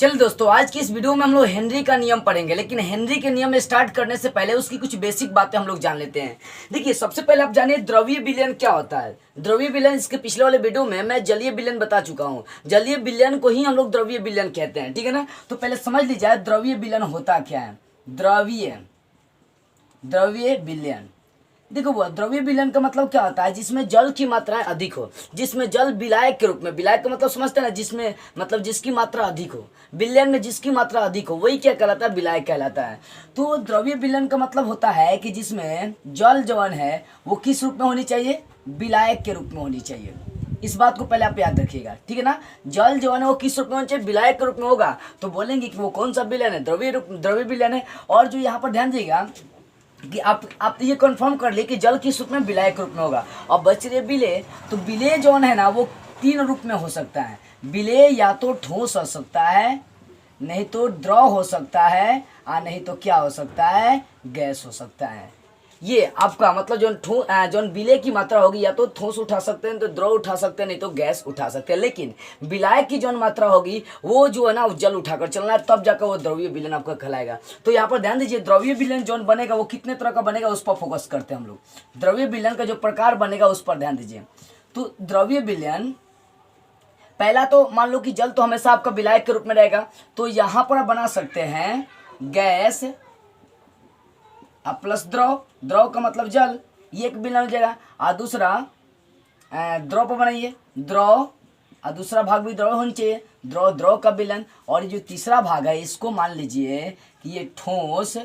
चल दोस्तों, आज की इस वीडियो में हम लोग हेनरी का नियम पढ़ेंगे। लेकिन हेनरी के नियम स्टार्ट करने से पहले उसकी कुछ बेसिक बातें हम लोग जान लेते हैं। देखिए, सबसे पहले आप जानिए द्रवीय विलयन क्या होता है। द्रवीय विलयन, इसके पिछले वाले वीडियो में मैं जलीय विलयन बता चुका हूँ। जलीय विलयन को ही हम लोग द्रवीय विलयन कहते हैं, ठीक है ना। तो पहले समझ लीजिए द्रवीय विलयन होता क्या है। द्रवीय विलयन, देखो वो द्रव्य विलयन का मतलब क्या होता है, जिसमें जल की मात्रा अधिक हो, जिसमें जल विलायक के रूप में, विलायक का मतलब समझते हैं ना, जिसमें मतलब जिसकी मात्रा अधिक हो, विलयन में जिसकी मात्रा अधिक हो वही क्या कहलाता है, विलायक कहलाता है। तो द्रव्य विलयन का मतलब होता है कि जिसमें जल जवन है वो किस रूप में होनी चाहिए, विलायक के रूप में होनी चाहिए। इस बात को पहले आप याद रखिएगा, ठीक है ना। जल जो है वो किस रूप में होना चाहिए, विलायक के रूप में होगा। तो बोलेंगे कि वो कौन सा विलयन है, द्रव्य विलयन है। और जो यहाँ पर ध्यान दीजिएगा कि आप ये कंफर्म कर लिए कि जल किस रूप में, विलायक रूप में होगा। और बच रहे विलेय, तो विलेय जो है ना वो तीन रूप में हो सकता है। विलेय या तो ठोस हो सकता है, नहीं तो द्रव हो सकता है, और नहीं तो क्या हो सकता है, गैस हो सकता है। ये आपका मतलब जो विलेय की मात्रा होगी या तो ठोस उठा सकते हैं, तो द्रव उठा सकते हैं, नहीं तो गैस उठा सकते हैं। लेकिन विलायक की जो मात्रा होगी वो जो है ना वो जल उठाकर चलना है, तब जाकर वो द्रव्य विलयन आपका कहलाएगा। तो यहाँ पर ध्यान दीजिए, द्रव्य विलयन जो बनेगा वो कितने तरह का बनेगा उस पर फोकस करते हैं हम लोग। द्रव्य विलयन का जो प्रकार बनेगा उस पर ध्यान दीजिए। तो द्रव्य विलयन, पहला तो मान लो कि जल तो हमेशा आपका विलायक के रूप में रहेगा, तो यहाँ पर आप बना सकते हैं गैस प्लस द्रव। द्रव का मतलब जल, ये एक विलयन हो जाएगा। और दूसरा द्रव पर बनाइए, द्रव, और दूसरा भाग भी द्रव होना चाहिए, द्रव का विलयन। और जो तीसरा भाग है इसको मान लीजिए कि ये ठोस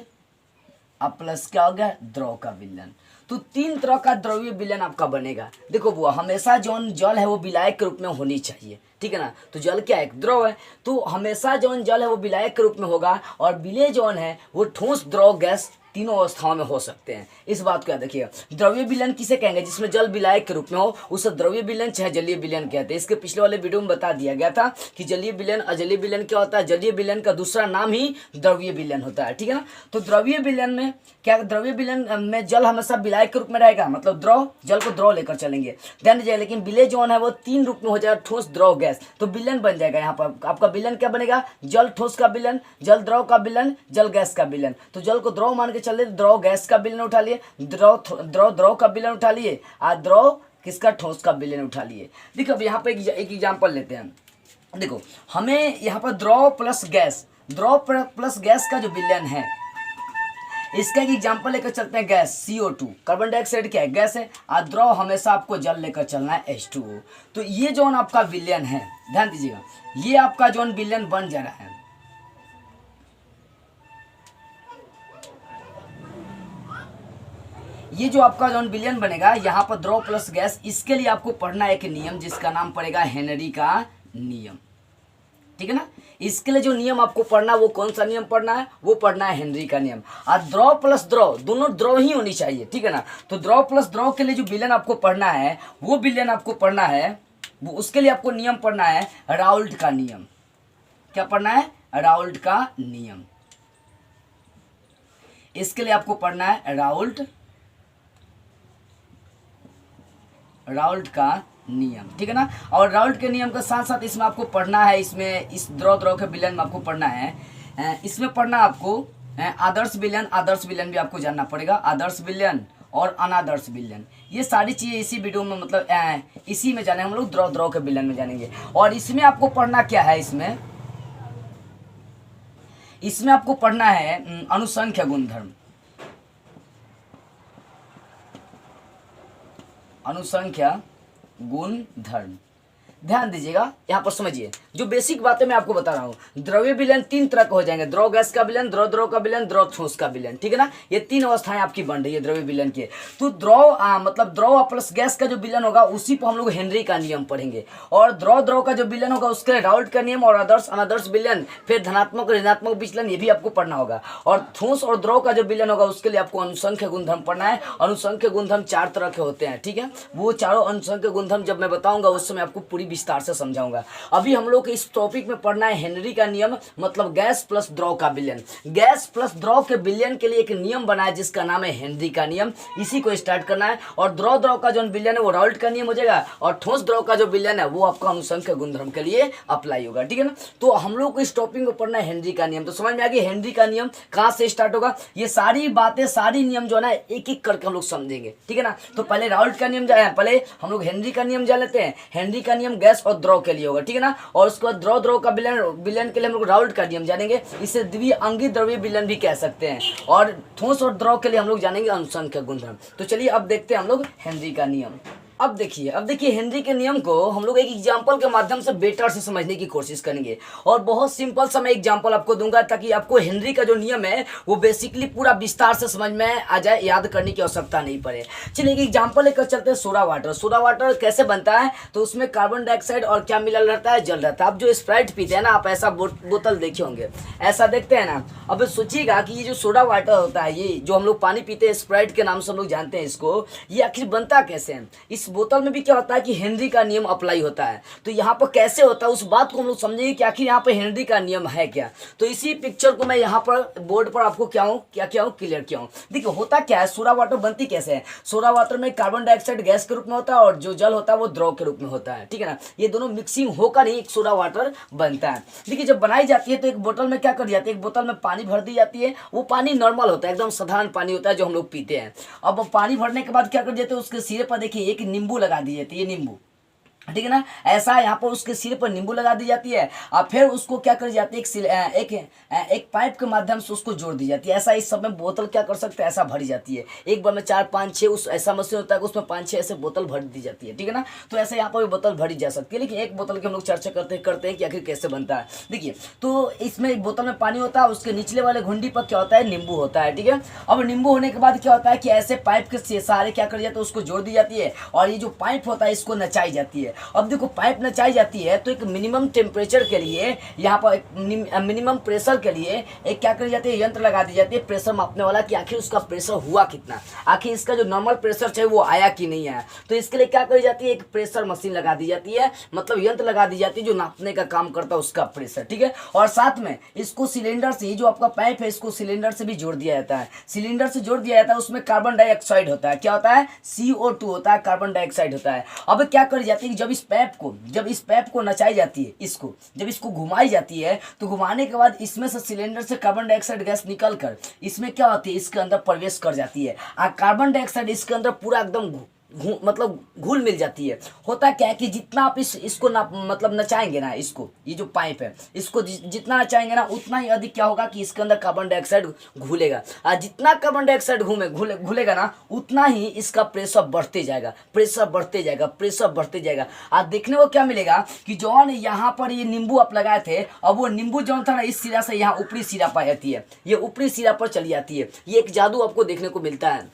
प्लस क्या हो गया, द्रव का विलयन। तो तीन तरह का द्रव्य विलयन आपका बनेगा। देखो वो हमेशा जो जल है वो विलायक के रूप में होनी चाहिए, ठीक है ना। तो जल क्या है, द्रव है, तो हमेशा जो जल है वो विलायक के रूप में होगा। और विलेय जो है वो ठोस, द्रव, गैस तीनों अवस्थाओं में हो सकते हैं। इस बात को याद रखिएगा। द्रव्य विलयन किसे कहेंगे, जिसमें जल विलायक के रूप में हो, उसे द्रव्य विलयन चाहे जलीय विलयन कहते हैं। इसके पिछले वाले वीडियो में बता दिया गया था कि जलीय विलयन अजलीय विलयन क्या होता है। जलीय विलयन का दूसरा नाम ही द्रव्य विलयन होता है, ठीक है ना। तो द्रव्य विलयन में क्या, द्रव्य विलयन में जल हमेशा विलायक के रूप में रहेगा, मतलब द्रव, जल को द्रव लेकर चलेंगे, ध्यान दीजिए। लेकिन विलेय जो है वो तीन रूप में हो जाएगा, ठोस, द्रव, गैस। तो विलयन बन जाएगा यहाँ पर आपका विलयन क्या बनेगा, जल ठोस का विलयन, जल द्रव का विलयन, जल गैस का विलयन। तो जल को द्रव मान के चले, द्रव गैस का विलयन उठा लिए, द्रव का विलयन उठा लिए, और द्रव किसका, ठोस का विलयन उठा लिए। देखो अब यहाँ पे एक एग्जांपल लेते हैं। देखो हमें यहाँ पर द्रव प्लस गैस, द्रव प्लस गैस का जो विलयन है, इसका एक एग्जांपल लेकर चलते हैं। गैस CO2, कार्बन डाइऑक्साइड क्या है, गैस है। और द्रव हमेशा आपको जल लेकर चलना है, H2O। तो ये जो आपका विलयन है, ध्यान दीजिएगा, ये आपका जो विलयन बन जा रहा है। ये जो आपका जो विलयन बनेगा यहाँ पर द्रव प्लस गैस, इसके लिए आपको पढ़ना है एक नियम जिसका नाम पड़ेगा हेनरी का नियम, ठीक है ना। इसके लिए जो नियम आपको पढ़ना, वो कौन सा नियम पढ़ना है, वो पढ़ना है हेनरी का नियम। और द्रव प्लस द्रव, दोनों द्रव ही होनी चाहिए, ठीक है ना। तो द्रव प्लस द्रव के लिए जो विलयन आपको पढ़ना है, वो विलयन आपको पढ़ना है, वो उसके लिए आपको नियम पढ़ना है राउल्ट का नियम। क्या पढ़ना है, राउल्ट का नियम। इसके लिए आपको पढ़ना है राउल्ट का नियम, ठीक है ना। और राउल्ट के नियम के साथ साथ इसमें आपको पढ़ना है, इसमें इस द्रव के विलयन में आपको पढ़ना है, इसमें पढ़ना आपको आदर्श विलयन भी आपको जानना पड़ेगा। आदर्श विलयन और अनादर्श विलयन, ये सारी चीज़ें इसी वीडियो में मतलब इसी में जाने हम लोग द्रव के विलयन में जानेंगे। और इसमें आपको पढ़ना क्या है, इसमें आपको पढ़ना है अनुसंख्य गुणधर्म। अनुसंख्या गुणधर्म, ध्यान दीजिएगा यहाँ पर समझिए। जो बेसिक बातें मैं आपको बता रहा हूँ, द्रव्य विलयन तीन तरह का हो जाएंगे, द्रव गैस का विलयन, द्रव का विलयन, द्रव ठोस का विलयन, ठीक है ना। ये तीन अवस्थाएं आपकी बन रही है द्रव्य विलयन की। तो मतलब द्रव प्लस गैस का जो विलयन होगा उसी पर हम लोग हेनरी का नियम पढ़ेंगे। और द्रव का जो विलयन होगा उसके लिए राउल्ट का नियम, और आदर्श अनादर्श विलयन, फिर धनात्मक ऋणात्मक विचलन, ये भी आपको पढ़ना होगा। और ठोस और द्रव का जो विलयन होगा उसके लिए आपको अनुसंख्य गुणधर्म पढ़ना है। अनुसंख्य गुणधर्म चार तरह के होते हैं, ठीक है। वो चारों अनुसंख्य गुणधर्म जब मैं बताऊंगा उस समय आपको पूरी विस्तार से समझाऊंगा। अभी हम लोग लोग इस टॉपिक में पढ़ना है हेनरी का नियम, मतलब गैस प्लस द्रव का विलयन। गैस प्लस द्रव के विलयन के लिए एक नियम बना है जिसका नाम है हेनरी का नियम, इसी को स्टार्ट करना है। और द्रव द्रव का जो विलयन है वो राउल्ट का नियम हो जाएगा, और ठोस द्रव का जो विलयन है वो आपका अनुसंख्य गुणधर्म के लिए अप्लाई होगा, ठीक है ना। तो हम लोग को इस टॉपिक में पढ़ना है हेनरी का नियम। तो समझ में आ गया हेनरी का नियम कहाँ से स्टार्ट होगा, ये सारी बातें सारी नियम जो है ना एक एक करके हम लोग समझेंगे, ठीक है ना। तो पहले राउल्ट का नियम जाए, पहले हम लोग हेनरी का नियम जान लेते हैं। हेनरी का नियम गैस और द्रव के लिए होगा, ठीक है ना। और उसके बाद द्रव द्रव का विलयन के लिए हम लोग राउल्ट का नियम जानेंगे, इसे द्विअंगी द्रव्य विलयन भी कह सकते हैं। और ठोस और द्रव के लिए हम लोग जानेंगे अनुसंख्यक गुणधर्म। तो चलिए अब देखते हैं हम लोग हेनरी का नियम। अब देखिए हेनरी के नियम को हम लोग एक एग्जांपल के माध्यम से बेटर से समझने की कोशिश करेंगे। और बहुत सिंपल सा मैं एग्जांपल आपको दूंगा ताकि आपको हेनरी का जो नियम है वो बेसिकली पूरा विस्तार से समझ में आ जाए, याद करने की आवश्यकता नहीं पड़े। चलिए एक एग्जांपल लेकर चलते हैं, सोडा वाटर। सोडा वाटर कैसे बनता है, तो उसमें कार्बन डाइऑक्साइड और क्या मिला रहता है, जल रहता है। आप जो स्प्राइट पीते हैं ना, आप ऐसा बोतल देखे होंगे, ऐसा देखते हैं ना। अब सोचिएगा कि ये जो सोडा वाटर होता है, ये जो हम लोग पानी पीते हैं स्प्राइट के नाम से हम लोग जानते हैं इसको, ये आखिर बनता कैसे है। इस बोतल में भी क्या होता है कि हेनरी का नियम अप्लाई होता है। तो यहाँ पर कैसे होता है उस बात को हम लोग समझेंगे कि आखिर यहाँ पर हेनरी का नियम है क्या। तो इसी पिक्चर को मैं यहाँ पर बोर्ड पर आपको क्या क्लियर किया हूँ। देखिए होता क्या है, सोडा वाटर बनती कैसे है। सोडा वाटर में कार्बन डाइऑक्साइड गैस के रूप में होता है और जो जल होता है वो द्रव के रूप में होता है, ठीक है ना। ये दोनों मिक्सिंग होकर ही एक सोडा वाटर बनता है। देखिए जब बनाई जाती है तो एक बोतल में क्या कर जाती है, एक बोतल में पानी भर दी जाती है। वो पानी नॉर्मल होता है, एकदम साधारण पानी होता है जो हम लोग पीते हैं। अब पानी भरने के बाद क्या कर देते हैं, उसके सिरे पर देखिए एक नींबू लगा दी जाती है, ये नींबू, ठीक है ना। ऐसा यहाँ पर उसके सिर पर नींबू लगा दी जाती है और फिर उसको क्या कर जाती है, एक पाइप के माध्यम से उसको जोड़ दी जाती है। ऐसा इस सब में बोतल क्या कर सकते हैं, ऐसा भरी जाती है। एक बार में 4 5 6 उस ऐसा मशीन होता है कि उसमें 5 6 ऐसे बोतल भर दी जाती है, ठीक है ना। तो ऐसे यहाँ पर भी बोतल भरी जा सकती है। लेकिन एक बोतल की हम लोग चर्चा करते हैं कि आखिर कैसे बनता है। देखिए तो इसमें एक बोतल में पानी होता है, उसके निचले वाले घुंडी पर क्या होता है, नींबू होता है, ठीक है। अब नींबू होने के बाद क्या होता है कि ऐसे पाइप के सहारे क्या कर जाता है, उसको जोड़ दी जाती है और ये जो पाइप होता है इसको नचाई जाती है। अब देखो पाइप नचाई जाती है तो एक मिनिमम टेम्परेचर के लिए, यहाँ पर मिनिमम प्रेशर के लिए एक क्या करी जाती है, यंत्र लगा दी जाती है प्रेशर मापने वाला, कि आखिर उसका प्रेशर हुआ कितना, आखिर इसका जो नॉर्मल प्रेशर है वो आया कि नहीं आया। तो इसके लिए क्या करी जाती है, एक प्रेशर मशीन लगा दी जाती है, मतलब यंत्र लगा दी जाती है जो नापने का काम करता है उसका प्रेशर, ठीक है। और साथ में इसको सिलेंडर से, जो आपका पाइप है इसको सिलेंडर से भी जोड़ दिया जाता है। सिलेंडर से जोड़ दिया जाता है, उसमें कार्बन डाइऑक्साइड होता है, क्या होता है, CO2 होता है, कार्बन डाइऑक्साइड होता है। अब क्या करी जाती है कि जब इस पैप को नचाई जाती है, जब इसको घुमाई जाती है तो घुमाने के बाद इसमें से सिलेंडर से कार्बन डाइऑक्साइड गैस निकलकर इसमें क्या होती है, इसके अंदर प्रवेश कर जाती है और कार्बन डाइऑक्साइड इसके अंदर पूरा एकदम मतलब घुल मिल जाती है। होता क्या है कि जितना आप इसको ना मतलब नचाएंगे ना, इसको, ये जो पाइप है इसको जितना नचाएंगे ना उतना ही अधिक क्या होगा कि इसके अंदर कार्बन डाइऑक्साइड घुलेगा। और जितना कार्बन डाइऑक्साइड घुलेगा ना उतना ही इसका प्रेशर बढ़ते जाएगा, और देखने को क्या मिलेगा कि जौन यहाँ पर ये नींबू आप लगाए थे, अब वो नींबू जौन था ना इस सिरा से यहाँ ऊपरी सिरा पर जाती है, ये ऊपरी सिरा पर चली जाती है। ये एक जादू आपको देखने को मिलता है,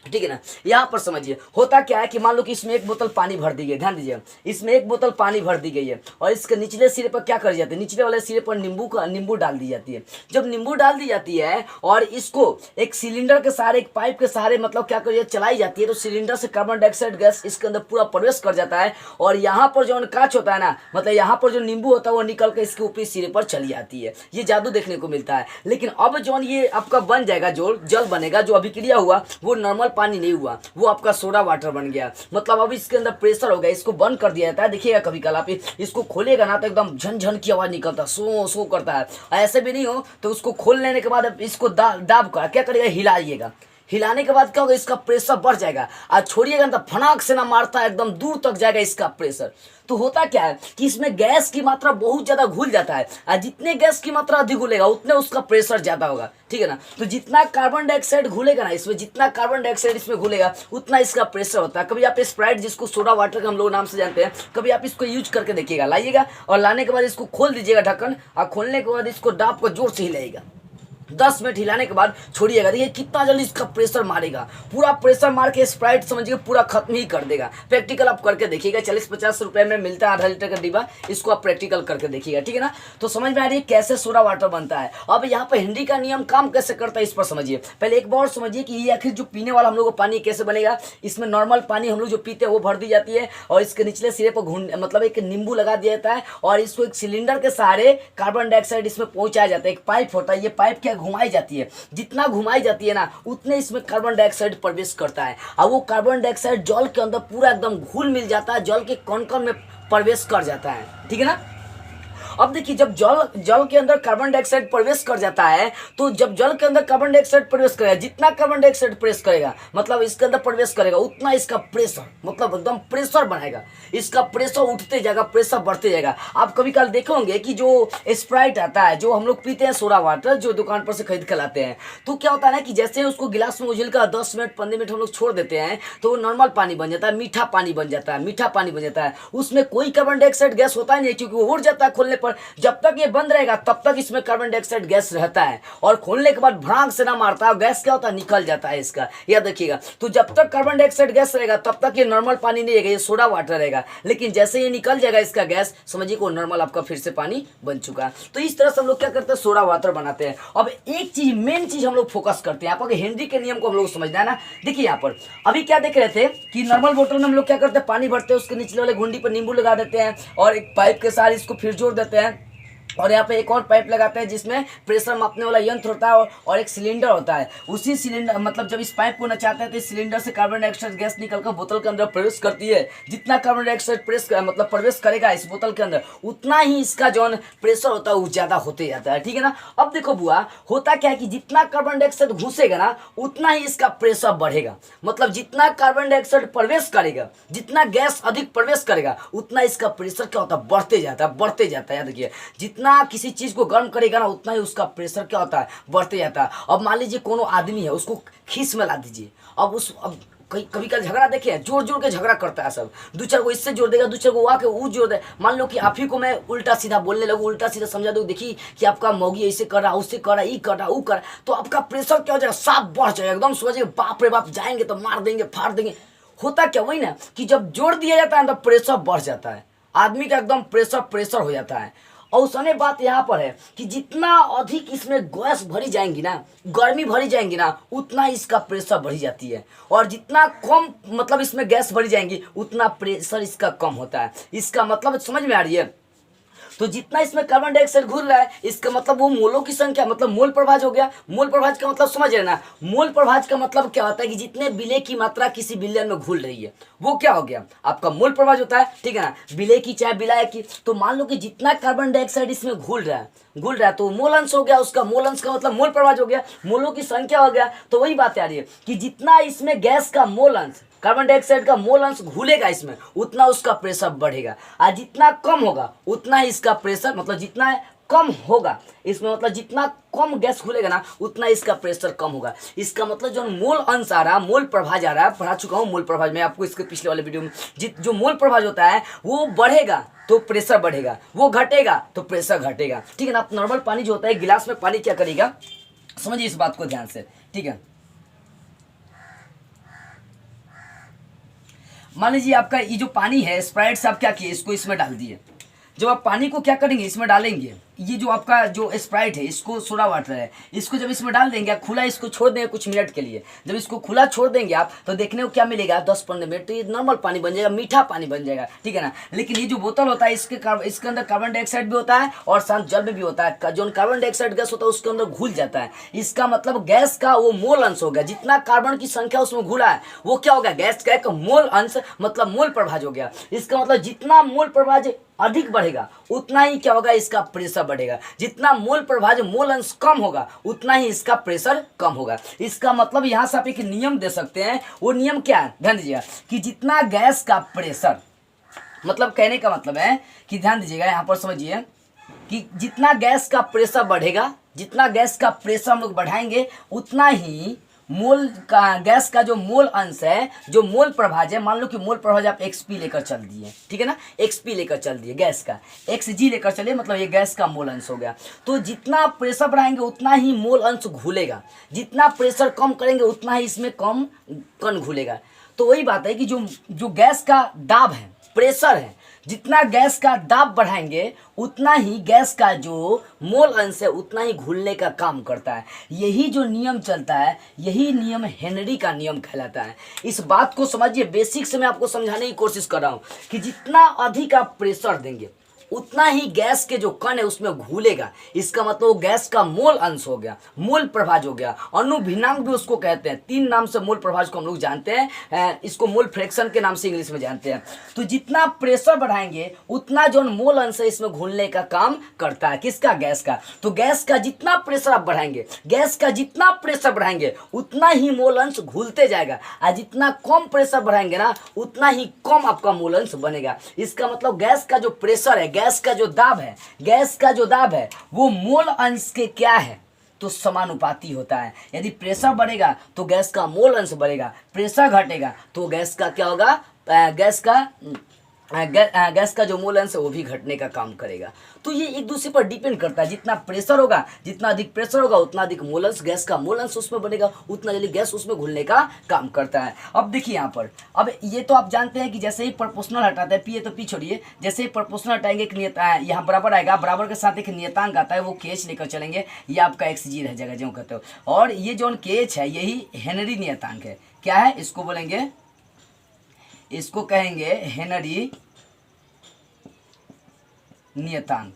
ठीक है ना। यहाँ पर समझिए होता क्या है कि मान लो कि इसमें एक बोतल पानी भर दी गई, ध्यान दीजिए, इसमें एक बोतल पानी भर दी गई है और इसके निचले सिरे पर क्या कर जाते हैं, निचले वाले सिरे पर नींबू डाल दी जाती है। जब नींबू डाल दी जाती है और इसको एक सिलेंडर के सहारे, एक पाइप के सहारे मतलब क्या कर चलाई जाती है, तो सिलेंडर से कार्बन डाइऑक्साइड गैस इसके अंदर पूरा प्रवेश कर जाता है और यहाँ पर जो कांच होता है ना, मतलब यहाँ पर जो नींबू होता है वो निकल कर इसके ऊपरी सिरे पर चली जाती है। ये जादू देखने को मिलता है। लेकिन अब जो ये आपका बन जाएगा, जो जल बनेगा, जो अभिक्रिया हुआ वो नॉर्मल पानी नहीं हुआ, वो आपका सोडा वाटर बन गया। मतलब अब इसके अंदर प्रेशर हो गया, इसको बंद कर दिया जाता है। देखिएगा कभी कल आप इसको खोलेगा ना तो एकदम झन की आवाज निकलता है, सो करता है। ऐसे भी नहीं हो तो उसको खोल लेने के बाद इसको दाब कर क्या करेगा, हिलाइएगा। हिलाने के बाद क्या होगा, इसका प्रेशर बढ़ जाएगा और छोड़िएगा ना तो फनाक से ना मारता है, एकदम दूर तक जाएगा इसका प्रेशर। तो होता क्या है कि इसमें गैस की मात्रा बहुत ज्यादा घुल जाता है और जितने गैस की मात्रा अधिक घुलेगा उतने उसका प्रेशर ज्यादा होगा, ठीक है ना। तो जितना कार्बन डाइऑक्साइड घुलेगा ना इसमें, जितना कार्बन डाइऑक्साइड इसमें घुलेगा उतना इसका प्रेशर होता है। कभी आप स्प्राइट, जिसको सोडा वाटर का हम लोग नाम से जानते हैं, कभी आप इसको यूज करके देखिएगा, लाइएगा और लाने के बाद इसको खोल दीजिएगा ढक्कन, और खोलने के बाद इसको दाब को जोर से हिलाइएगा। 10 मिनट हिलाने के बाद छोड़िएगा। देखिए कितना जल्दी इसका प्रेशर मारेगा, पूरा प्रेशर मार के स्प्राइट समझिए पूरा खत्म ही कर देगा। प्रैक्टिकल आप करके देखिएगा, 40-50 रुपए में मिलता है आधा लीटर का डिब्बा, इसको आप प्रैक्टिकल करके देखिएगा, ठीक है ना। तो समझ में आ रही है कैसे सोडा वाटर बनता है। अब यहाँ पर हेनरी का नियम काम कैसे करता है इस पर समझिए। पहले एक बार समझिए कि ये आखिर जो पीने वाला हम लोग को पानी कैसे बनेगा। इसमें नॉर्मल पानी हम लोग जो पीते हैं वो भर दी जाती है और इसके निचले सिरे पर मतलब एक नींबू लगा दिया जाता है और इसको एक सिलेंडर के सहारे कार्बन डाइऑक्साइड इसमें पहुंचाया जाता है। एक पाइप होता है, ये पाइप क्या घुमाई जाती है, जितना घुमाई जाती है ना उतने इसमें कार्बन डाइऑक्साइड प्रवेश करता है और वो कार्बन डाइऑक्साइड जल के अंदर पूरा एकदम घुल मिल जाता है, जल के कण कण में प्रवेश कर जाता है, ठीक है ना। अब देखिए जब जल के अंदर कार्बन डाइऑक्साइड प्रवेश कर जाता है तो जब जल के अंदर कार्बन डाइऑक्साइड प्रवेश करेगा, जितना कार्बन डाइऑक्साइड प्रवेश करेगा मतलब इसके अंदर प्रवेश करेगा उतना इसका प्रेशर मतलब एकदम प्रेशर बढ़ाएगा, इसका प्रेशर उठते जाएगा, प्रेशर बढ़ते जाएगा। आप कभी कल देखे होंगे कि जो स्प्राइट आता है जो हम लोग पीते हैं सोडा वाटर जो दुकान पर से खरीद कर लाते हैं, तो क्या होता है ना कि जैसे उसको गिलास में उझिल कर 10 मिनट 15 मिनट हम लोग छोड़ देते हैं तो वो नॉर्मल पानी बन जाता है, मीठा पानी बन जाता है, मीठा पानी बन जाता है। उसमें कोई कार्बन डाइऑक्साइड गैस होता ही नहीं क्योंकि वो उड़ जाता है खोलने पर। जब तक ये बंद रहेगा तब तक इसमें कार्बन डाइऑक्साइड गैस रहता है और खोलने के बाद भड़ाक से ना मारता है, गैस क्या होता है निकल जाता है इसका, याद रखिएगा। तो जब तक कार्बन डाइऑक्साइड गैस रहेगा तब तक ये नॉर्मल पानी नहीं रहेगा, ये सोडा वाटर रहेगा। लेकिन जैसे ये निकल जाएगा इसका गैस समझिए को नॉर्मल आपका फिर से पानी बन चुका है। तो इस तरह से हम लोग क्या करते हैं सोडा वाटर बनाते हैं। अब एक चीज मेन चीज हम लोग फोकस करते हैं, आपको हेनरी के नियम को हम लोग समझना है ना। देखिए यहाँ पर अभी क्या देख रहे थे कि नॉर्मल बोतल में हम लोग क्या करते हैं पानी भरते हैं, उसके निचले वाले घुंडी पर नींबू लगा देते हैं और एक पाइप के साथ इसको फिर जोड़ देते हैं और यहाँ पे एक और पाइप लगाते हैं जिसमें प्रेशर मापने वाला यंत्र होता है और एक सिलेंडर होता है। उसी सिलेंडर मतलब जब इस पाइप को नचाते हैं तो इस सिलेंडर से कार्बन डाइऑक्साइड गैस निकलकर बोतल के अंदर प्रवेश करती है। जितना कार्बन डाइऑक्साइड मतलब प्रवेश करेगा इस बोतल के अंदर उतना ही इसका जो प्रेशर होता है वो ज्यादा होते जाता है, ठीक है ना। अब देखो बुआ होता क्या है कि जितना कार्बन डाइऑक्साइड घुसेगा ना उतना ही इसका प्रेशर बढ़ेगा। मतलब जितना कार्बन डाइऑक्साइड प्रवेश करेगा, जितना गैस अधिक प्रवेश करेगा उतना इसका प्रेशर क्या होता है बढ़ते जाता है, बढ़ते जाता है। याद रखिए जितना किसी चीज को गर्म करेगा ना उतना ही उसका प्रेशर क्या होता है बढ़ते जाता है। अब मान लीजिए कोनो आदमी है उसको खीस में ला दीजिए, अब कभी कभी झगड़ा देखिए जोर जोर के झगड़ा करता है सब, दो चार को इससे जोड़ देगा, दूसरे को आके वो जोड़ दे। मान लो कि आप ही को मैं उल्टा सीधा बोलने लगूँ, उल्टा सीधा समझा दूँ देखिए कि आपका मौगी ऐसे कर रहा उससे कर रहा ये कर रहा वो कर, तो आपका प्रेशर क्या हो जाएगा साफ बढ़ जाएगा, एकदम सोचिए बाप रे बाप जाएंगे तो मार देंगे फाड़ देंगे। होता क्या वही ना कि जब जोड़ दिया जाता है तो प्रेशर बढ़ जाता है, आदमी का एकदम प्रेशर हो जाता है। और उसने बात यहाँ पर है कि जितना अधिक इसमें गैस भरी जाएंगी ना, गर्मी भरी जाएंगी ना उतना इसका प्रेशर बढ़ी जाती है और जितना कम मतलब इसमें गैस भरी जाएंगी उतना प्रेशर इसका कम होता है। इसका मतलब समझ में आ रही है। तो जितना इसमें कार्बन डाइऑक्साइड घुल रहा है इसका मतलब वो मोलों की संख्या मतलब मोल प्रभाज हो गया। मोल प्रभाज का मतलब समझ रहे ना, मोल प्रभाज का मतलब क्या होता है कि जितने विलेय की मात्रा किसी विलयन में घुल रही है वो क्या हो गया आपका मोल प्रभाज होता है, ठीक है ना। विलेय की चाहे विलायक की, तो मान लो कि जितना कार्बन डाइऑक्साइड इसमें घुल रहा है तो मोल अंश हो गया उसका, मोल अंश का मतलब मोल प्रभाज हो गया, मोलों की संख्या हो गया। तो वही बात आ रही है कि जितना इसमें गैस का मोल अंश कार्बन डाइऑक्साइड का मोल अंश घुलेगा इसमें उतना उसका प्रेशर बढ़ेगा और जितना कम होगा उतना ही इसका प्रेशर मतलब जितना कम होगा इसमें मतलब जितना कम गैस खुलेगा ना उतना इसका प्रेशर कम होगा। इसका मतलब जो मोल अंश आ रहा है मोल प्रभाज आ रहा है, पढ़ा चुका हूँ मोल प्रभाज में आपको इसके पिछले वाले वीडियो में। जो मोल प्रभाज होता है वो बढ़ेगा तो प्रेशर बढ़ेगा, वो घटेगा तो प्रेशर घटेगा, ठीक है ना। आप नॉर्मल पानी जो होता है गिलास में पानी क्या करेगा समझिए इस बात को ध्यान से, ठीक है। मान लीजिए आपका ये जो पानी है स्प्राइट से आप क्या किए इसको इसमें डाल दिए। जब आप पानी को क्या करेंगे इसमें डालेंगे, ये जो आपका जो स्प्राइट है इसको सोडा वाटर है इसको जब इसमें डाल देंगे खुला इसको छोड़ देंगे कुछ मिनट के लिए। जब इसको खुला छोड़ देंगे आप तो देखने को क्या मिलेगा 10-15 मिनट तो ये नॉर्मल पानी बन जाएगा, मीठा पानी बन जाएगा, ठीक है ना। लेकिन ये जो बोतल होता है इसके अंदर कार्बन डाइऑक्साइड भी होता है और साथ जल में भी होता है। जो कार्बन डाइऑक्साइड गैस होता है उसके अंदर घुल जाता है। इसका मतलब गैस का वो मोल अंश हो गया, जितना कार्बन की संख्या उसमें घुला है वो क्या हो गया गैस का एक मोल अंश मतलब मोल प्रभाज हो गया। इसका मतलब जितना मोल प्रभाज अधिक बढ़ेगा उतना ही क्या होगा इसका प्रेशर बढ़ेगा, जितना मोल प्रभाज मोल अंश कम होगा उतना ही इसका प्रेशर कम होगा। इसका मतलब यहाँ से आप एक नियम दे सकते हैं, वो नियम क्या है ध्यान दीजिएगा कि जितना गैस का प्रेशर मतलब कहने का मतलब है कि ध्यान दीजिएगा यहाँ पर समझिए कि जितना गैस का प्रेशर बढ़ेगा, जितना गैस का प्रेशर हम लोग बढ़ाएंगे मोल का गैस का जो मोल अंश है, जो मोल प्रभाज है, मान लो कि मोल प्रभाज आप XP लेकर चल दिए, ठीक है ना, XP लेकर चल दिए गैस का, XG लेकर चलिए, मतलब ये गैस का मोल अंश हो गया। तो जितना आप प्रेशर बढ़ाएंगे उतना ही मोल अंश घुलेगा, जितना प्रेशर कम करेंगे उतना ही इसमें कम कण घुलेगा। तो वही बात है कि जो गैस का दाब है, प्रेशर है, जितना गैस का दाब बढ़ाएंगे उतना ही गैस का जो मोल अंश है उतना ही घुलने का काम करता है। यही जो नियम चलता है, यही नियम हेनरी का नियम कहलाता है। इस बात को समझिए, बेसिक से मैं आपको समझाने की कोशिश कर रहा हूँ कि जितना अधिक आप प्रेशर देंगे उतना ही गैस के जो कण है उसमें घुलेगा। इसका मतलब वो गैस का मोल अंश हो गया, मोल प्रभाज हो गया, अणुभिन्नांक भी उसको कहते हैं। 3 नाम से मोल प्रभाज को हम लोग जानते हैं, इसको मोल फ्रैक्शन के नाम से इंग्लिश में जानते हैं। तो जितना प्रेशर बढ़ाएंगे उतना जो मोल अंश है इसमें घुलने का काम करता है। किसका? गैस का। तो गैस का जितना प्रेशर आप बढ़ाएंगे, गैस का जितना प्रेशर बढ़ाएंगे उतना ही मोल अंश घुलते जाएगा, और जितना कम प्रेशर बढ़ाएंगे ना उतना ही कम आपका मोल अंश बनेगा। इसका मतलब गैस का जो प्रेशर है, गैस का जो दाब है, गैस का जो दाब है वो मोल अंश के क्या है? तो समानुपाती होता है। यदि प्रेशर बढ़ेगा तो गैस का मोल अंश बढ़ेगा, प्रेशर घटेगा तो गैस का क्या होगा? गैस का जो मोल अंश है वो भी घटने का काम करेगा। तो ये एक दूसरे पर डिपेंड करता है। जितना प्रेशर होगा, जितना अधिक प्रेशर होगा उतना अधिक मोल अंश, गैस का मोल अंश उसमें बनेगा, उतना जल्दी गैस उसमें घुलने का काम करता है। अब देखिए यहाँ पर, अब ये तो आप जानते हैं कि जैसे ही प्रोपोर्शनल हटाते हैं, पी है तो पी छोड़िए, जैसे ही प्रोपोर्शनल हटाएंगे एक यहाँ बराबर आएगा, बराबर के साथ एक नियतांक आता है, वो KH लेकर चलेंगे, ये आपका XG रह जाएगा जो कहते हो। और ये जो KH है यही हेनरी नियतांक है। क्या है? इसको बोलेंगे, इसको कहेंगे हेनरी नियतांक।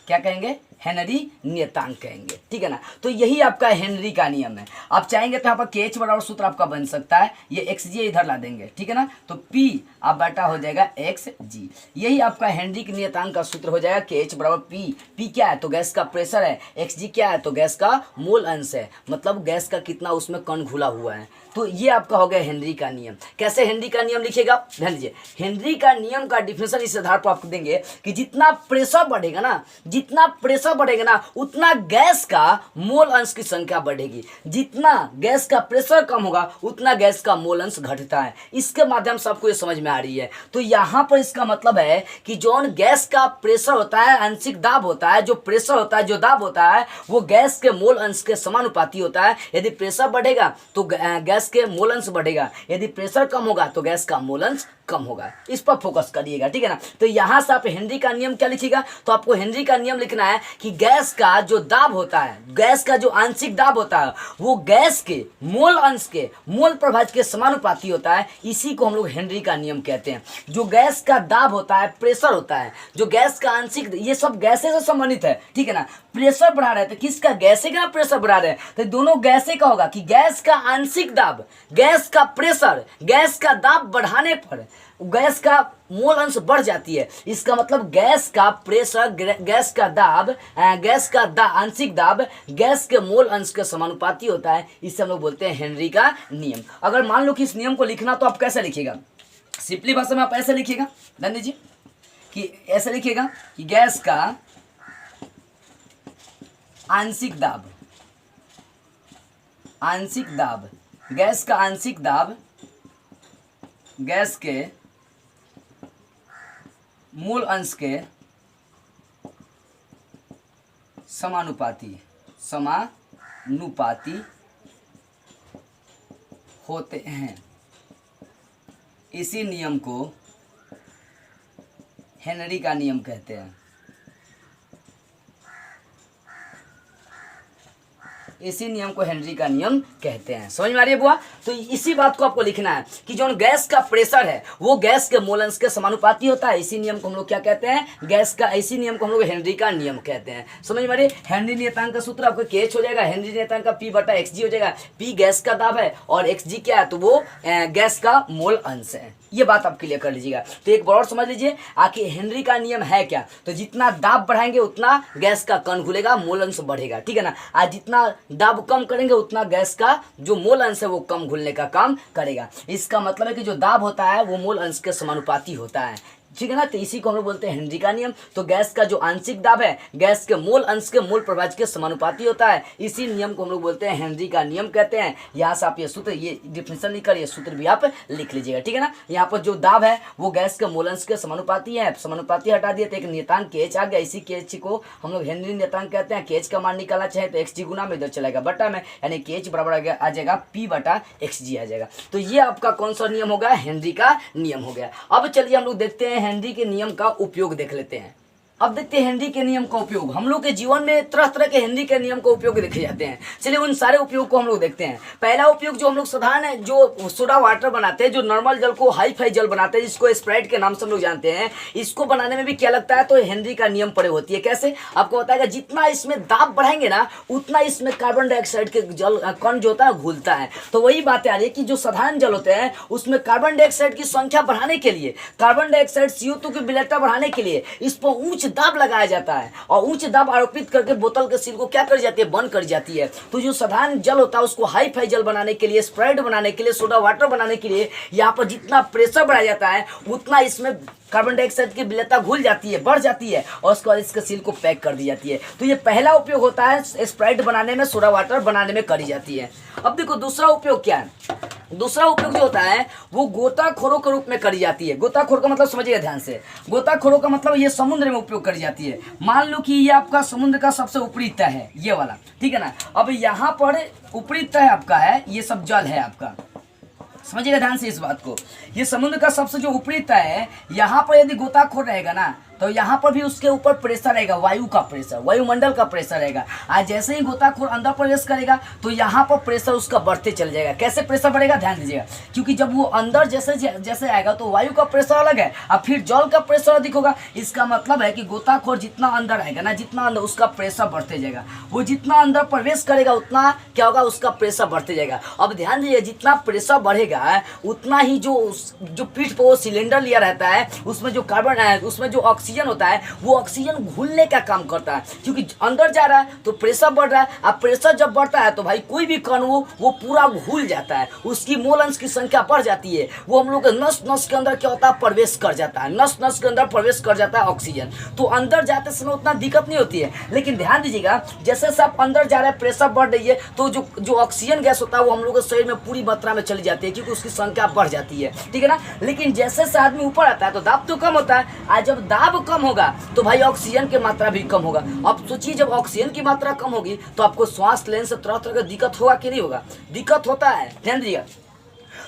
क्या कहेंगे? हेनरी नियतांक कहेंगे, ठीक है ना। तो यही आपका हेनरी का नियम है। आप चाहेंगे तो यहाँ पर KH बराबर सूत्र आपका बन सकता है, ये XG इधर ला देंगे, ठीक है ना। तो P आप बेटा हो जाएगा XG, यही आपका हेनरी के नियतांक का सूत्र हो जाएगा। KH बराबर P, P क्या है? तो गैस का प्रेशर है, XG क्या है? तो गैस का मोल अंश है, मतलब गैस का कितना उसमें कण घुला हुआ है। तो ये आपका हो गया हेनरी का नियम। कैसे हेनरी का नियम लिखिएगा? ध्यान दीजिए, हेनरी का नियम का डिफिनेशन इस आधार पर आपको देंगे कि जितना प्रेशर बढ़ेगा ना, जितना प्रेशर बढ़ेगा ना उतना गैस का मोल अंश की संख्या बढ़ेगी। जितना गैस का प्रेशर कम होगा उतना गैस का मोल अंश घटता है। इसके माध्यम से आपको ये समझ में आ रही है। तो यहाँ पर इसका मतलब है कि जो गैस का प्रेशर होता है, आंशिक दाब होता है, जो प्रेशर होता है, जो दाब होता है, वो गैस के मोल अंश के समानुपाती होता है। यदि प्रेशर बढ़ेगा तो गैस के मोल अंश बढ़ेगा, यदि प्रेशर कम होगा तो गैस का मोल अंश कम होगा। इस पर फोकस करिएगा, ठीक है ना। तो यहां से आप हेनरी का नियम क्या लिखिएगा? तो आपको हेनरी का नियम लिखना है कि गैस का जो दाब होता है, गैस का जो आंशिक दाब होता है वो गैस के मोल अंश के मोल प्रभाज के समानुपाती होता है। इसी को हम लोग हेनरी का नियम कहते हैं। जो गैस का दाब होता है, प्रेशर होता है, जो गैस का आंशिक, ये सब गैसे से संबंधित है, ठीक है ना। प्रेशर बढ़ा रहे हैं तो किसका? गैसे का प्रेशर बढ़ा रहे हैं तो दोनों गैसे का होगा कि गैस का आंशिक दाब, गैस का प्रेशर, गैस का दाब बढ़ाने पर गैस का मोल अंश बढ़ जाती है। इसका मतलब गैस का प्रेशर, गैस का दाब, गैस का आंशिक दाब गैस के मोल अंश के समानुपाती होता है। इसे हम लोग बोलते हैं हेनरी का नियम। अगर मान लो कि इस नियम को लिखना तो आप कैसे लिखिएगा? सिंपली भाषा में आप ऐसे लिखिएगा, ध्यान दीजिए कि ऐसे लिखिएगा कि गैस का आंशिक दाब, आंशिक दाब, गैस का आंशिक दाब गैस के मूल अंश के समानुपाती, समानुपाती होते हैं। इसी नियम को हेनरी का नियम कहते हैं। इसी नियम को हेनरी का नियम कहते हैं। समझ में आ रही है बुआ? तो इसी बात को आपको लिखना है कि जो गैस का प्रेशर है वो गैस के मोल अंश के समानुपाती होता है। इसी नियम को हम लोग क्या कहते हैं? गैस का, इसी नियम को हम लोग हेनरी का नियम कहते हैं। समझ में आ रही है? हेनरी नियतांक का सूत्र आपको KH हो जाएगा, हेनरी नियतांक का P बटा XG हो जाएगा। P गैस का दाब है और XG क्या है? तो वो गैस का मोल अंश है। ये बात आप क्लियर कर लीजिएगा। तो एक बार और समझ लीजिए, आखिर हेनरी का नियम है क्या? तो जितना दाब बढ़ाएंगे उतना गैस का कण घुलेगा, मोल अंश बढ़ेगा, ठीक है ना। आज जितना दाब कम करेंगे उतना गैस का जो मोल अंश है वो कम घुलने का काम करेगा। इसका मतलब है कि जो दाब होता है वो मोल अंश के समानुपाती होता है। ठीक है ना। तो इसी को हम लोग बोलते हैं हेनरी का नियम। तो गैस का जो आंशिक दाब है गैस के मोल अंश के मोल प्रभाज्य के समानुपाती होता है, इसी नियम को हम लोग बोलते हैं हेनरी का नियम कहते हैं। यहाँ से आप ये सूत्र, ये डिफिनेशन नहीं करिए, सूत्र भी आप लिख लीजिएगा, ठीक है ना। यहाँ पर जो दाब है वो गैस के मोल अंश के समानुपाती है, समानुपाती हटा दिए तो एक नियतांक केएच आ गया, इसी केएच को हम लोग हेनरी नियतांक कहते हैं। केएच का मान निकालना चाहे तो एक्स जी गुना में इधर चलेगा बटा में, यानी केएच बराबर आ जाएगा पी बटा एक्स जी आ जाएगा। तो ये आपका कौन सा नियम हो गया, हेनरी का नियम हो गया। अब चलिए हम लोग देखते हैं हेनरी के नियम का उपयोग देख लेते हैं। अब देखते हैं हेनरी के नियम का उपयोग। हम लोग के जीवन में तरह तरह के हेनरी के नियम का उपयोग देखे जाते हैं। चलिए उन सारे उपयोग को हम लोग देखते हैं। पहला उपयोग जो हम लोग साधारण है, जो सोडा वाटर बनाते हैं, जो नॉर्मल जल को हाई फाई जल बनाते हैं, जिसको स्प्राइट के नाम से हम लोग जानते हैं, इसको बनाने में भी क्या लगता है, तो हेनरी का नियम प्रयोग होती है। कैसे आपको बताएगा, जितना इसमें दाब बढ़ाएंगे ना उतना इसमें कार्बन डाइऑक्साइड के जल कण जो होता है घुलता है। तो वही बात आ रही है कि जो साधारण जल होते हैं उसमें कार्बन डाइऑक्साइड की संख्या बढ़ाने के लिए, कार्बन डाइऑक्साइड CO2 की विलेटता बढ़ाने के लिए इस पर उच्च दाब लगाया जाता है, और उच्च दाब आरोपित करके बोतल के सील को क्या कर जाती है, बंद कर जाती है। तो जो साधारण जल होता है उसको हाई फाई जल बनाने के लिए, स्प्राइट बनाने के लिए, सोडा वाटर बनाने के लिए यहाँ पर जितना प्रेशर बढ़ाया जाता है उतना इसमें कार्बन डाइऑक्साइड की विलेटता घुल जाती है, बढ़ जाती है, और उसके बाद इसके सील को पैक कर दी जाती है। तो ये पहला उपयोग होता है स्प्राइट बनाने में, सोडा वाटर बनाने में करी जाती है। अब देखो दूसरा उपयोग क्या है। दूसरा उपयोग जो होता है वो गोताखोरों के रूप में करी जाती है। गोताखोर का मतलब समझिए ध्यान से, गोताखोरों का मतलब ये समुद्र में उपयोग करी जाती है। मान लो कि ये आपका समुद्र का सबसे ऊपरी तह है, ये वाला, ठीक है ना। अब यहाँ पर ऊपरी तह आपका है, ये सब जल है आपका, समझिएगा ध्यान से इस बात को। ये समुद्र का सबसे जो ऊपरी तह है, यहाँ पर यदि गोताखोर रहेगा ना तो यहाँ पर भी उसके ऊपर प्रेशर रहेगा, वायु का प्रेशर, वायुमंडल का प्रेशर रहेगा। आज जैसे ही गोताखोर अंदर प्रवेश करेगा तो यहाँ पर प्रेशर उसका बढ़ते चल जाएगा। कैसे प्रेशर बढ़ेगा, ध्यान दीजिएगा, क्योंकि जब वो अंदर जैसे जैसे आएगा तो वायु का प्रेशर अलग है और फिर जल का प्रेशर अधिक होगा। इसका मतलब है कि गोताखोर जितना अंदर आएगा ना, जितना अंदर, उसका प्रेशर बढ़ते जाएगा। वो जितना अंदर प्रवेश करेगा उतना क्या होगा, उसका प्रेशर बढ़ते जाएगा। अब ध्यान दीजिए, जितना प्रेशर बढ़ेगा उतना ही जो पीठ पर वो सिलेंडर लिया रहता है उसमें जो कार्बन है, उसमें जो ऑक्सीजन होता है, वो ऑक्सीजन घुलने का काम करता है। क्योंकि अंदर जा रहा है तो प्रेशर बढ़ रहा है, अब प्रेशर जब बढ़ता है तो भाई कोई भी कण वो पूरा घुल जाता है, उसकी मोल अंश की संख्या बढ़ जाती है। वो हम लोग के नस नस के अंदर क्या होता है, प्रवेश कर जाता है, नस नस के अंदर प्रवेश कर जाता है ऑक्सीजन। तो अंदर जाते समय उतना दिक्कत नहीं होती है। लेकिन ध्यान दीजिएगा, जैसे सब अंदर जा रहा है, प्रेशर बढ़ रही है, तो जो ऑक्सीजन गैस होता है वो हम लोग के शरीर में पूरी मात्रा में चली जाती है, क्योंकि उसकी संख्या बढ़ जाती है, ठीक है ना। लेकिन जैसे से आदमी ऊपर आता है तो दाब तो कम होता है, और जब दाब कम होगा तो भाई ऑक्सीजन की मात्रा भी कम होगा। अब सोचिए, जब ऑक्सीजन की मात्रा कम होगी तो आपको श्वास लेने से तरह तरह का दिक्कत होगा कि नहीं होगा, दिक्कत होता है, ध्यान दीजिएगा।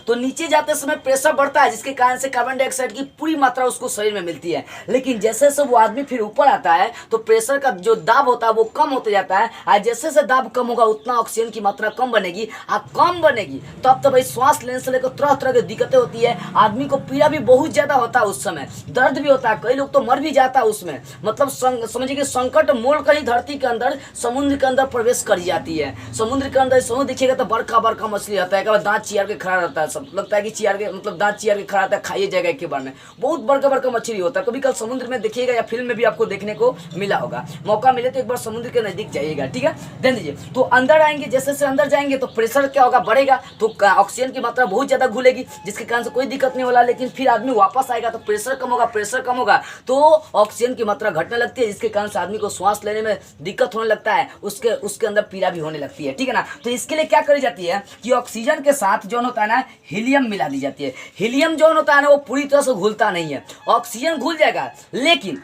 तो नीचे जाते समय प्रेशर बढ़ता है, जिसके कारण से कार्बन डाइऑक्साइड की पूरी मात्रा उसको शरीर में मिलती है। लेकिन जैसे से वो आदमी फिर ऊपर आता है तो प्रेशर का जो दाब होता है वो कम होते जाता है, और जैसे से दाब कम होगा उतना ऑक्सीजन की मात्रा कम बनेगी, और कम बनेगी तब तो भाई श्वास लेने से लेकर तरह तरह की दिक्कतें होती है। आदमी को पीड़ा भी बहुत ज्यादा होता है, उस समय दर्द भी होता है, कई लोग तो मर भी जाता है उसमें। मतलब समझिए कि संकट मोल कहीं धरती के अंदर, समुद्र के अंदर प्रवेश कर जाती है। समुद्र के अंदर समुद्र देखिएगा तो बड़का बड़का मछली आता है, दांत चियार के खड़ा रहता है, लगता है कि चियार के मतलब दांत चियार के खड़ा रहता है, खाइए जाएगा एक के बार में। बहुत बड़का बड़का मछली होता है। कभी कल समुद्र में देखिएगा या फिल्म में भी आपको देखने को मिला होगा। मौका मिले तो एक बार समुद्र के नजदीक जाइएगा, ठीक है। ध्यान दीजिए, तो अंदर आएंगे, जैसे से अंदर जाएंगे तो प्रेशर क्या होगा, बढ़ेगा, तो ऑक्सीजन की मात्रा बहुत ज्यादा घुलेगी, जिसके कारण से कोई दिक्कत नहीं होला। लेकिन फिर आदमी वापस आएगा तो प्रेशर कम होगा, प्रेशर कम होगा तो ऑक्सीजन की मात्रा घटने लगती है, जिसके कारण से आदमी को श्वास लेने में दिक्कत होने लगता है, उसके अंदर पीड़ा भी होने लगती है, ठीक है ना। तो इसके लिए क्या करी जाती है कि ऑक्सीजन के साथ जो होता है ना, हीलियम मिला दी जाती है। हीलियम जो होता है ना वो पूरी तरह से घुलता नहीं है, ऑक्सीजन घुल जाएगा लेकिन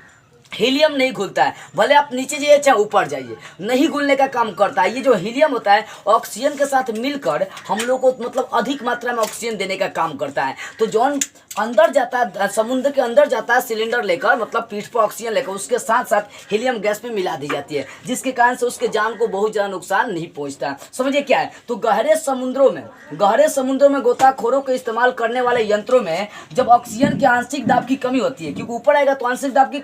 हीलियम नहीं घुलता है। भले आप नीचे जाइए चाहे ऊपर जाइए, नहीं घुलने का काम करता है। ये जो हीलियम होता है ऑक्सीजन के साथ मिलकर हम लोग को मतलब अधिक मात्रा में ऑक्सीजन देने का काम करता है। तो जौन अंदर जाता है, समुद्र के अंदर जाता है सिलेंडर लेकर, मतलब पीठ पर ऑक्सीजन लेकर, उसके साथ साथ हीलियम गैस में मिला दी जाती है, जिसके कारण से उसके जान को बहुत ज़्यादा नुकसान नहीं पहुंचता। समझिए क्या है, तो गहरे समुद्रों में गोताखोरों के इस्तेमाल करने वाले यंत्रों में जब ऑक्सीजन के आंशिक दाब की कमी होती है, क्योंकि ऊपर आएगा तो आंशिक दाब की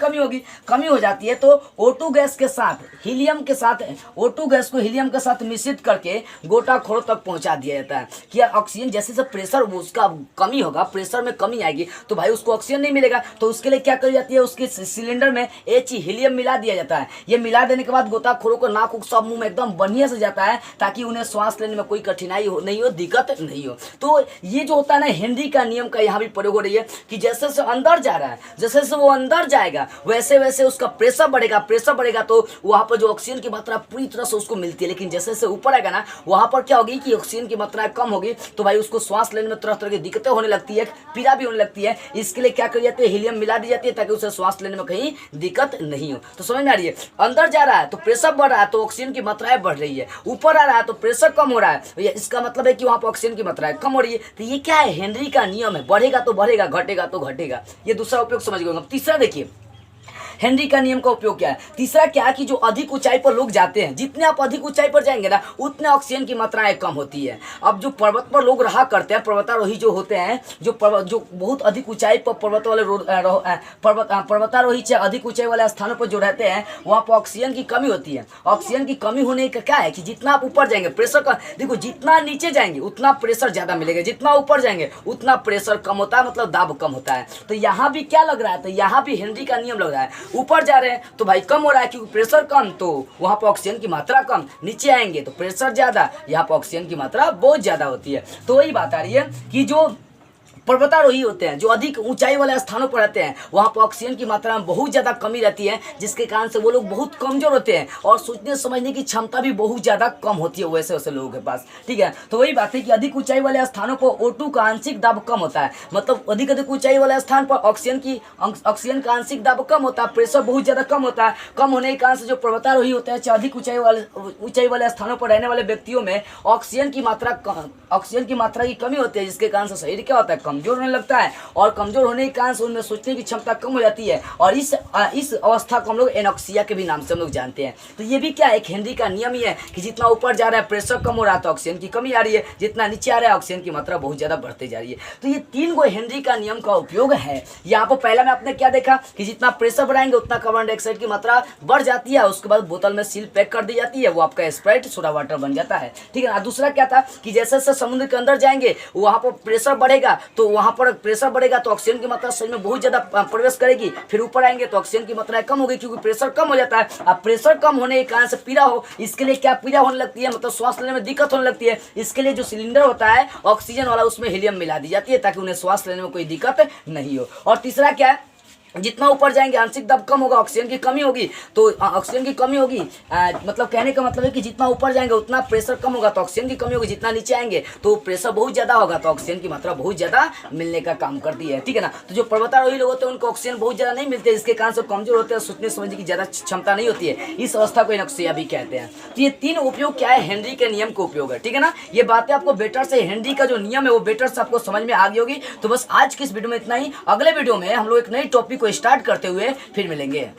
कमी हो जाती है, तो O2 गैस के साथ हीलियम के साथ O2 गैस को हीलियम के साथ मिश्रित करके गोताखोरों तक पहुंचा दिया जाता है कि यार ऑक्सीजन जैसे से प्रेशर उसका कमी होगा, प्रेशर में कमी नहीं आएगी तो भाई उसको ऑक्सीजन नहीं मिलेगा। तो उसके लिए क्या करी जाती है, उसके सिलेंडर में H हीलियम मिला दिया जाता है। ये मिला देने के बाद गोताखोरों को नाक उक सब मुंह में एकदम बढ़िया से जाता है ताकि उन्हें सांस लेने में कोई कठिनाई नहीं हो, दिक्कत नहीं हो। तो ये जो होता है ना हेनरी का नियम का यहाँ भी प्रयोग हो रही है कि जैसे जैसे अंदर जा रहा है, जैसे जैसे वो अंदर जाएगा वैसे वैसे उसका प्रेशर बढ़ेगा, प्रेशर बढ़ेगा तो वहाँ पर जो ऑक्सीजन की मात्रा पूरी तरह से उसको मिलती है। लेकिन जैसे जैसे ऊपर आएगा ना वहाँ पर क्या होगी कि ऑक्सीजन की मात्रा कम होगी तो भाई उसको सांस लेने में तरह तरह की दिक्कतें होने लगती है, पीड़ा भी होने लगती है। इसके लिए क्या करी जाती है, हीलियम मिला दी जाती है ताकि उसे सांस लेने में कहीं दिक्कत नहीं हो। तो समझ में आ रही है, अंदर जा रहा है तो प्रेशर बढ़ रहा है तो ऑक्सीजन की मात्राएं बढ़ रही है, ऊपर आ रहा है तो प्रेशर कम हो रहा है, इसका मतलब है कि वहाँ पर ऑक्सीजन की मात्राएं कम हो रही है। तो ये क्या है, हेनरी का नियम है, बढ़ेगा तो बढ़ेगा, घटेगा तो घटेगा। ये दूसरा उपयोग समझ गए। तीसरा देखिए हेनरी का नियम का उपयोग क्या है। तीसरा क्या है कि जो अधिक ऊंचाई पर लोग जाते हैं, जितने आप अधिक ऊंचाई पर जाएंगे ना उतने ऑक्सीजन की मात्राएं कम होती है। अब जो पर्वत पर लोग रहा करते हैं, पर्वतारोही जो होते हैं, जो बहुत अधिक ऊंचाई पर पर्वत वाले पर्वतारोही से अधिक ऊंचाई वाले स्थानों पर जो रहते हैं वहाँ पर ऑक्सीजन की कमी होती है। ऑक्सीजन की कमी होने का क्या है कि जितना आप ऊपर जाएंगे प्रेशर का, देखो जितना नीचे जाएंगे उतना प्रेशर ज्यादा मिलेगा, जितना ऊपर जाएंगे उतना प्रेशर कम होता है, मतलब दाब कम होता है। तो यहाँ भी क्या लग रहा है, तो यहाँ भी हेनरी का नियम लग रहा है। ऊपर जा रहे हैं तो भाई कम हो रहा है क्योंकि प्रेशर कम, तो वहां पर ऑक्सीजन की मात्रा कम, नीचे आएंगे तो प्रेशर ज्यादा, यहाँ पर ऑक्सीजन की मात्रा बहुत ज्यादा होती है। तो वही बात आ रही है कि जो पर्वतारोही होते हैं, जो अधिक ऊंचाई वाले स्थानों पर रहते हैं, वहाँ पर ऑक्सीजन की मात्रा में बहुत ज़्यादा कमी रहती है, जिसके कारण से वो लोग बहुत कमजोर होते हैं और सोचने समझने की क्षमता भी बहुत ज़्यादा कम होती है वैसे वैसे लोगों के पास। ठीक है, तो वही बात है कि अधिक ऊंचाई वाले स्थानों पर O2 का आंशिक दाब कम होता है, मतलब अधिक ऊंचाई वाले स्थान पर ऑक्सीजन का आंशिक दाब कम होता है, प्रेशर बहुत ज़्यादा कम होता है। कम होने के कारण से जो पर्वतारोही होते हैं, अधिक ऊंचाई वाले स्थानों पर रहने वाले व्यक्तियों में ऑक्सीजन की मात्रा की कमी होती है, जिसके कारण से शरीर क्या होता है, कमजोर होने लगता है और कमजोर होने के कारण से उनमें सोचने की क्षमता कम हो जाती है और इस अवस्था को हम लोग एनोक्सिया के भी नाम से हम लोग जानते हैं। तो ये भी क्या है, एक हेनरी का नियम ही है कि जितना ऊपर जा रहा है प्रेशर कम हो रहा है तो ऑक्सीजन की कमी आ रही है, जितना नीचे आ रहा है ऑक्सीजन की मात्रा बहुत ज्यादा बढ़ते जा रही है। तो ये 3 गो हेनरी का नियम का उपयोग है। यहाँ पर पहला में आपने क्या देखा कि जितना प्रेशर बढ़ाएंगे उतना कार्बन डाइऑक्साइड की मात्रा बढ़ जाती है, उसके बाद बोतल में सील पैक कर दी जाती है, वो आपका स्प्राइट सोडा वाटर बन जाता है। ठीक है ना। दूसरा क्या था कि जैसे जैसे समुद्र के अंदर जाएंगे वहां पर प्रेशर बढ़ेगा, तो वहां पर प्रेशर बढ़ेगा तो ऑक्सीजन की मात्रा शरीर में बहुत ज्यादा प्रवेश करेगी, फिर ऊपर आएंगे तो ऑक्सीजन की मात्रा कम होगी क्योंकि प्रेशर कम हो जाता है। अब प्रेशर कम होने के कारण से पीड़ा हो, इसके लिए क्या पीड़ा होने लगती है, मतलब श्वास लेने में दिक्कत होने लगती है। इसके लिए जो सिलेंडर होता है ऑक्सीजन वाला उसमें हीलियम मिला दी जाती है ताकि उन्हें श्वास लेने में कोई दिक्कत नहीं हो। और तीसरा क्या है, जितना ऊपर जाएंगे आंशिक दाब कम होगा, ऑक्सीजन की कमी होगी, तो ऑक्सीजन की कमी होगी, मतलब कहने का मतलब है कि जितना ऊपर जाएंगे उतना प्रेशर कम होगा तो ऑक्सीजन की कमी होगी, जितना नीचे आएंगे तो प्रेशर बहुत ज्यादा होगा तो ऑक्सीजन की मात्रा बहुत ज्यादा मिलने का काम करती है। ठीक है ना। तो जो पर्वतारोही लोग होते हैं उनको ऑक्सीजन बहुत ज्यादा नहीं मिलते, जिसके कारण से कमजोर होते हैं, सोचने समझने की ज्यादा क्षमता नहीं होती है, इस अवस्था को एनोक्सिया भी कहते हैं। तो ये 3 उपयोग क्या है, हेनरी के नियम का उपयोग है। ठीक है ना। ये बातें आपको बेटर से हेनरी का जो नियम है वो बेटर से आपको समझ में आ गई होगी। तो बस आज की इस वीडियो में इतना ही, अगले वीडियो में हम लोग एक नई टॉपिक को स्टार्ट करते हुए फिर मिलेंगे।